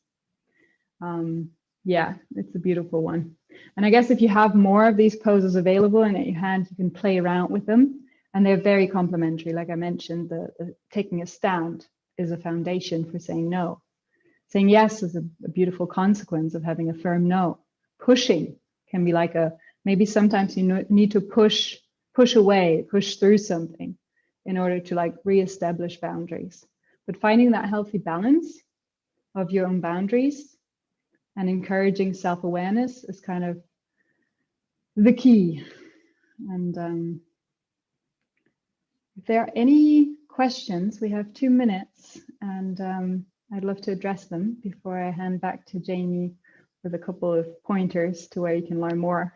Speaker 2: Yeah, it's a beautiful one. And I guess if you have more of these poses available and at your hand, you can play around with them. And they're very complementary. Like I mentioned, the taking a stand is a foundation for saying no. Saying yes is a beautiful consequence of having a firm no. Pushing can be like maybe sometimes you need to push away, push through something in order to like reestablish boundaries. But finding that healthy balance of your own boundaries and encouraging self-awareness is kind of the key. And if there are any questions, we have 2 minutes, and I'd love to address them before I hand back to Jamie with a couple of pointers to where you can learn more.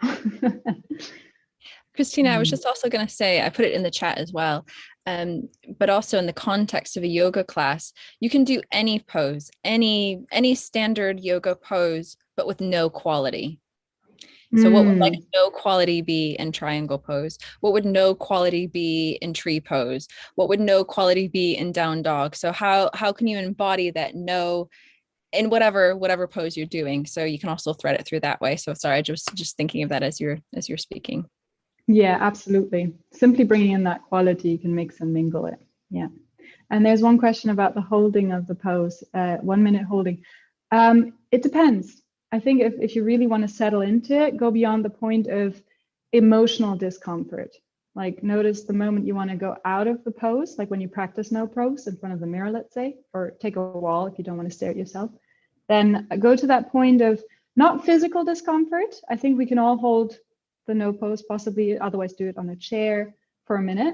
Speaker 1: Christina, I was just also going to say, I put it in the chat as well, but also in the context of a yoga class, you can do any pose, any standard yoga pose, but with no quality. So what would like no quality be in triangle pose? What would no quality be in tree pose? What would no quality be in down dog? So how can you embody that no in whatever pose you're doing? So you can also thread it through that way. So sorry, just thinking of that as you're speaking.
Speaker 2: Yeah, absolutely. Simply bringing in that quality, you can mix and mingle it. Yeah. And there's one question about the holding of the pose, 1 minute holding. It depends. I think if you really want to settle into it, go beyond the point of emotional discomfort. Like notice the moment you want to go out of the pose, like when you practice no pose in front of the mirror, let's say, or take a wall if you don't want to stare at yourself, then go to that point of not physical discomfort. I think we can all hold the no pose, possibly otherwise do it on a chair for a minute.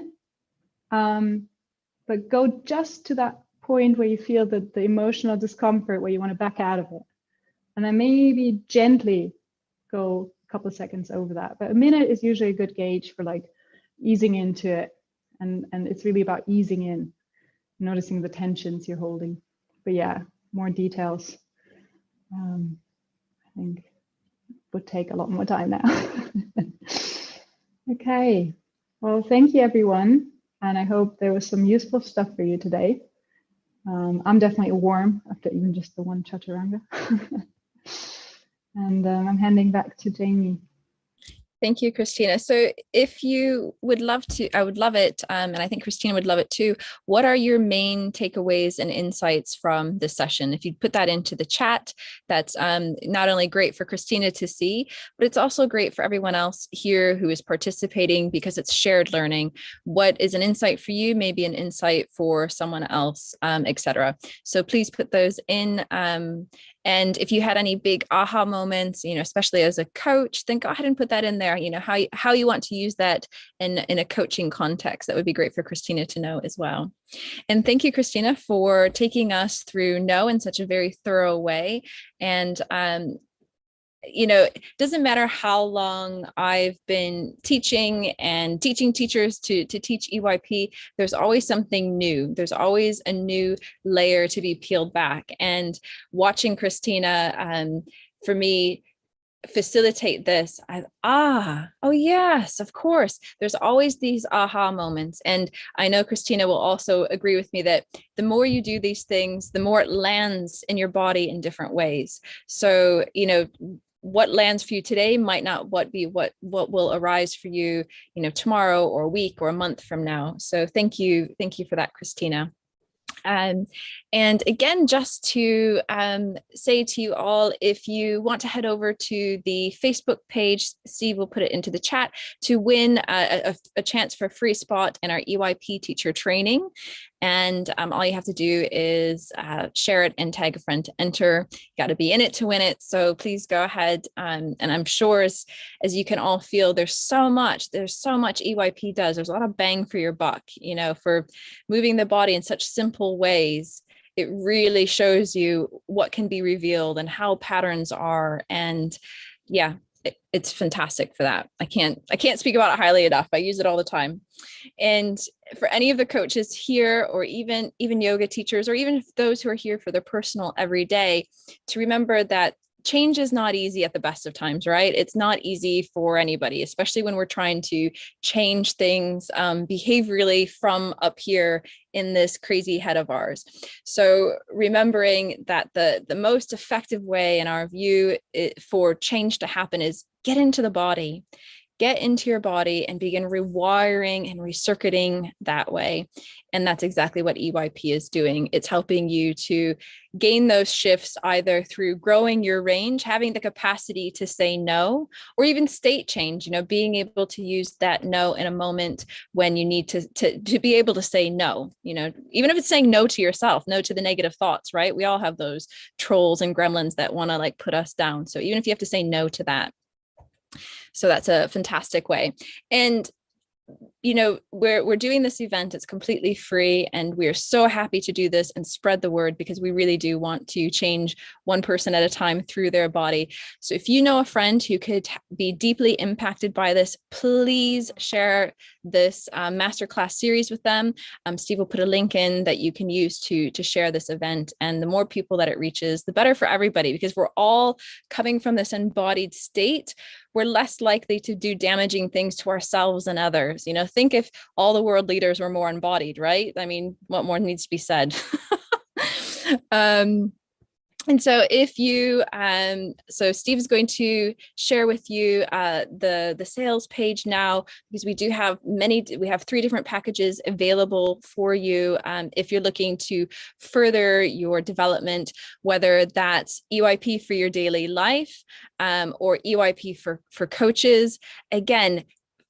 Speaker 2: But go just to that point where you feel the emotional discomfort, where you want to back out of it. And then maybe gently go a couple of seconds over that. But a minute is usually a good gauge for like easing into it. And it's really about easing in, noticing the tensions you're holding. But yeah, more details, I think would take a lot more time now. Okay, well, thank you everyone. And I hope there was some useful stuff for you today. I'm definitely warm after even just the one chaturanga. And I'm handing back to Jamie.
Speaker 1: Thank you, Christina. So if you would love to, I would love it, and I think Christina would love it too. What are your main takeaways and insights from this session? If you'd put that into the chat, that's not only great for Christina to see, but it's also great for everyone else here who is participating because it's shared learning. What is an insight for you, maybe an insight for someone else, etc. So please put those in. And if you had any big aha moments, especially as a coach, then go ahead and put that in there, how you want to use that in a coaching context. That would be great for Christina to know as well. And thank you, Christina, for taking us through no in such a very thorough way. And it doesn't matter how long I've been teaching and teaching teachers to teach EYP, there's always something new. There's always a new layer to be peeled back. And watching Christina, for me, facilitate this, oh yes, of course. There's always these aha moments. And I know Christina will also agree with me that the more you do these things, the more it lands in your body in different ways. So, what lands for you today might not be what will arise for you, tomorrow or a week or a month from now. So thank you for that, Christina. And again, just to say to you all, if you want to head over to the Facebook page, Steve will put it into the chat, to win a chance for a free spot in our EYP teacher training. And all you have to do is share it and tag a friend to enter. You got to be in it to win it. So please go ahead. And I'm sure as you can all feel, there's so much EYP does. There's a lot of bang for your buck, for moving the body in such simple ways. It really shows you what can be revealed and how patterns are. And yeah, it's fantastic for that. I can't speak about it highly enough. I use it all the time. And for any of the coaches here, or even yoga teachers, or even those who are here for their personal everyday, to remember that change is not easy at the best of times, right? It's not easy for anybody, especially when we're trying to change things behaviorally from up here in this crazy head of ours. So remembering that the most effective way in our view for change to happen is get into the body. Get into your body and begin rewiring and recircuiting that way. And that's exactly what EYP is doing. It's helping you to gain those shifts either through growing your range, having the capacity to say no, or even state change, being able to use that no in a moment when you need to be able to say no, even if it's saying no to yourself, no to the negative thoughts, right? We all have those trolls and gremlins that want to put us down. So even if you have to say no to that. So that's a fantastic way. And we're doing this event. It's completely free, and we're so happy to do this and spread the word, because we really do want to change one person at a time through their body. So if you know a friend who could be deeply impacted by this, please share this masterclass series with them. Steve will put a link in that you can use to share this event. And the more people that it reaches, the better for everybody, because we're all coming from this embodied state. We're less likely to do damaging things to ourselves and others. Think if all the world leaders were more embodied, right? I mean, what more needs to be said? And so if you, so Steve's going to share with you the sales page now, because we have 3 different packages available for you if you're looking to further your development, whether that's EYP for your daily life or EYP for coaches. Again,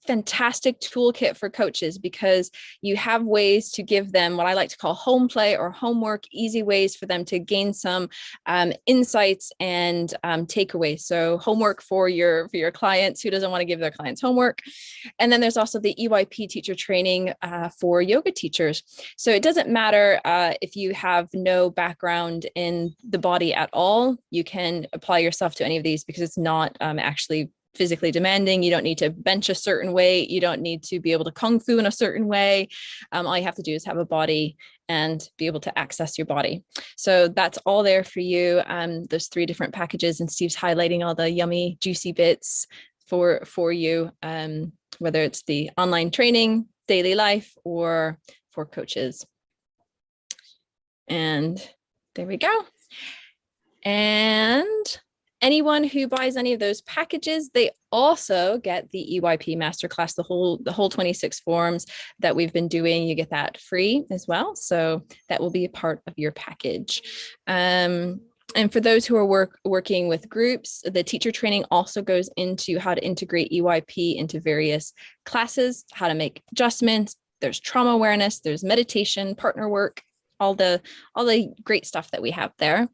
Speaker 1: fantastic toolkit for coaches, because you have ways to give them what I like to call home play or homework, easy ways for them to gain some insights and takeaways. So homework for your clients. Who doesn't want to give their clients homework? And then there's also the EYP teacher training for yoga teachers. So it doesn't matter if you have no background in the body at all. You can apply yourself to any of these, because it's not actually physically demanding. You don't need to bench a certain weight. You don't need to be able to kung fu in a certain way. All you have to do is have a body and be able to access your body. So that's all there for you. There's 3 different packages, and Steve's highlighting all the yummy, juicy bits for you, whether it's the online training, daily life, or for coaches. And there we go. And anyone who buys any of those packages, they also get the EYP Masterclass, the whole 26 forms that we've been doing. You get that free as well. So that will be a part of your package. And for those who are working with groups, the teacher training also goes into how to integrate EYP into various classes, how to make adjustments. There's trauma awareness, there's meditation, partner work, all the great stuff that we have there.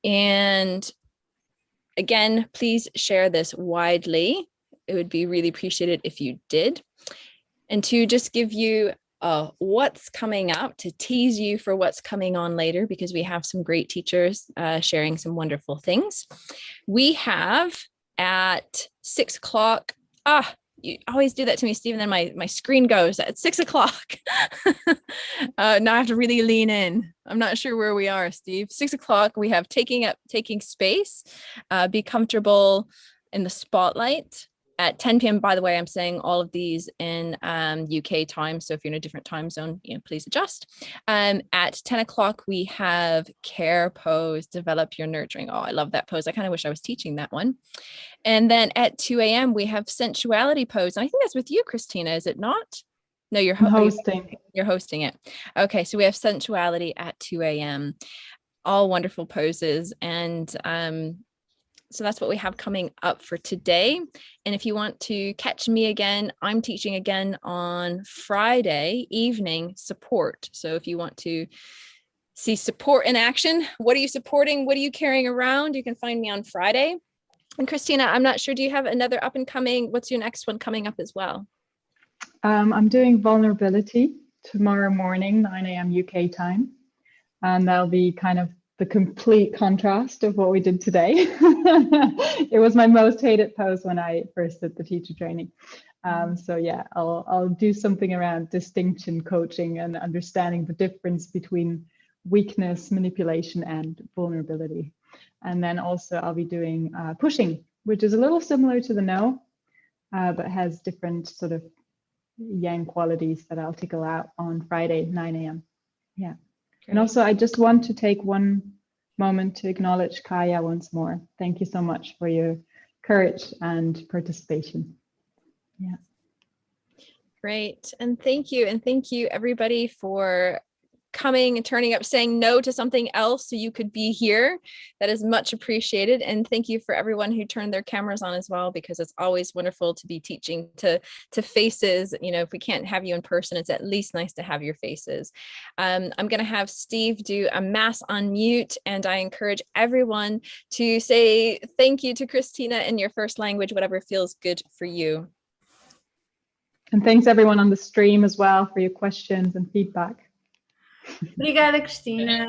Speaker 1: And again, please share this widely. It would be really appreciated if you did. And to just give you what's coming up, to tease you for what's coming on later, because we have some great teachers sharing some wonderful things. We have at 6 o'clock, you always do that to me, Stephen, then my screen goes at 6 o'clock. Now I have to really lean in. I'm not sure where we are, Steve. 6 o'clock, we have taking space, be comfortable in the spotlight. At 10 p.m., by the way, I'm saying all of these in UK time. So if you're in a different time zone, please adjust. At 10 o'clock, we have care pose, develop your nurturing. Oh, I love that pose. I kind of wish I was teaching that one. And then at 2 a.m., we have sensuality pose. And I think that's with you, Christina, is it not? No, you're
Speaker 2: hosting.
Speaker 1: You're hosting it. Okay, so we have sensuality at 2 a.m. All wonderful poses. And so that's what we have coming up for today. And if you want to catch me again, I'm teaching again on Friday evening support. So if you want to see support in action, what are you supporting? What are you carrying around? You can find me on Friday. And Christina, I'm not sure, do you have another up and coming? What's your next one coming up as well?
Speaker 2: I'm doing vulnerability tomorrow morning, 9 a.m. UK time. And that'll be kind of the complete contrast of what we did today. It was my most hated pose when I first did the teacher training. So yeah, I'll do something around distinction coaching and understanding the difference between weakness, manipulation, and vulnerability. And then also I'll be doing pushing, which is a little similar to the no, but has different sort of yang qualities that I'll tickle out on Friday, 9 a.m. Yeah. And also, I just want to take one moment to acknowledge Kaya once more. Thank you so much for your courage and participation. Yeah.
Speaker 1: Great. And thank you. And thank you, everybody, for coming and turning up, saying no to something else so you could be here. That is much appreciated. And thank you for everyone who turned their cameras on as well, because it's always wonderful to be teaching to faces. If we can't have you in person, it's at least nice to have your faces. I'm going to have Steve do a mass unmute, and I encourage everyone to say thank you to Christina in your first language, whatever feels good for you.
Speaker 2: And thanks everyone on the stream as well for your questions and feedback.
Speaker 6: Obrigada, Cristina.